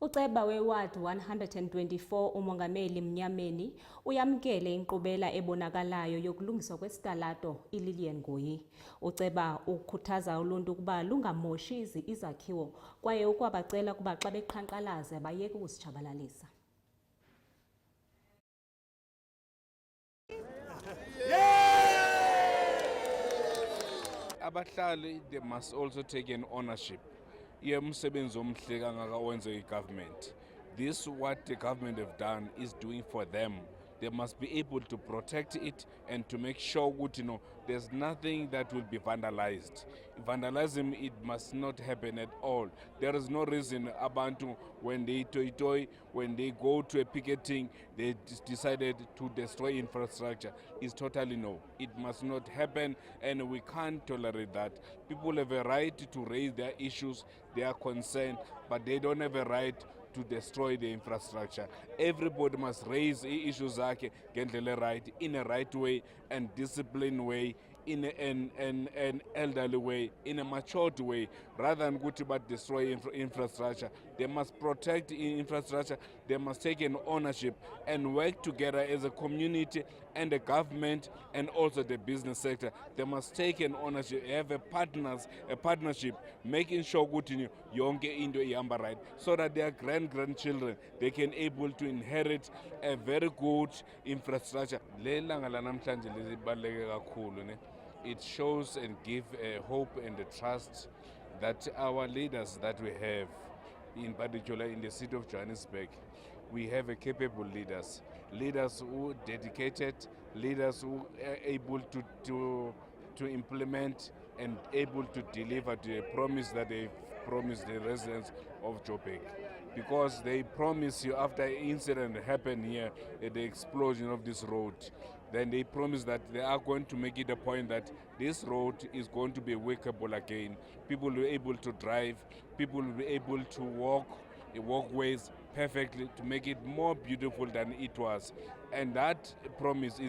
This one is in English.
Uceba Wewadi 124 uMongameli Mnyameni uyamkele inkqubela ebonakalayo yokulungiswa kwesitalato iLilian Ngoyi. Uceba ukhuthaza uluntu ukuba lungamoshi izakhiwo kwaye ukwabacela ukuba xa beqhankqalaza bayeke ukusitshabalalisa. Abahlali, they must also take an ownership. Umsebenzi omhle kangaka owenziwe i-government. This, what the government have done, is doing for them. They must be able to protect it and to make sure that, there's nothing that will be vandalized. Vandalism, it must not happen at all. There is no reason abantu, when they when they go to a picketing, they decided to destroy infrastructure. It's totally no. It must not happen, and we can't tolerate that. People have a right to raise their issues, their concern, but they don't have a right to destroy the infrastructure. Everybody must raise issues ngendlela right, in a right way and disciplined way, in an elderly way, in a matured way, rather than go to destroy infrastructure. They must protect infrastructure, they must take an ownership and work together as a community and the government and also the business sector. They must take an ownership, have a partnership, making sure that yonke into ihamba right, so that their grandchildren, they can able to inherit a very good infrastructure. It shows and gives hope and the trust that our leaders that we have, in particular in the city of Johannesburg, we have a capable leaders who are dedicated, leaders who are able to implement and able to deliver the promise that they promised the residents of Joburg. Because they promise you, after an incident happened here at the explosion of this road, then they promise that they are going to make it a point that this road is going to be workable again. People will be able to drive, people will be able to walk walkways perfectly to make it more beautiful than it was. And that promise is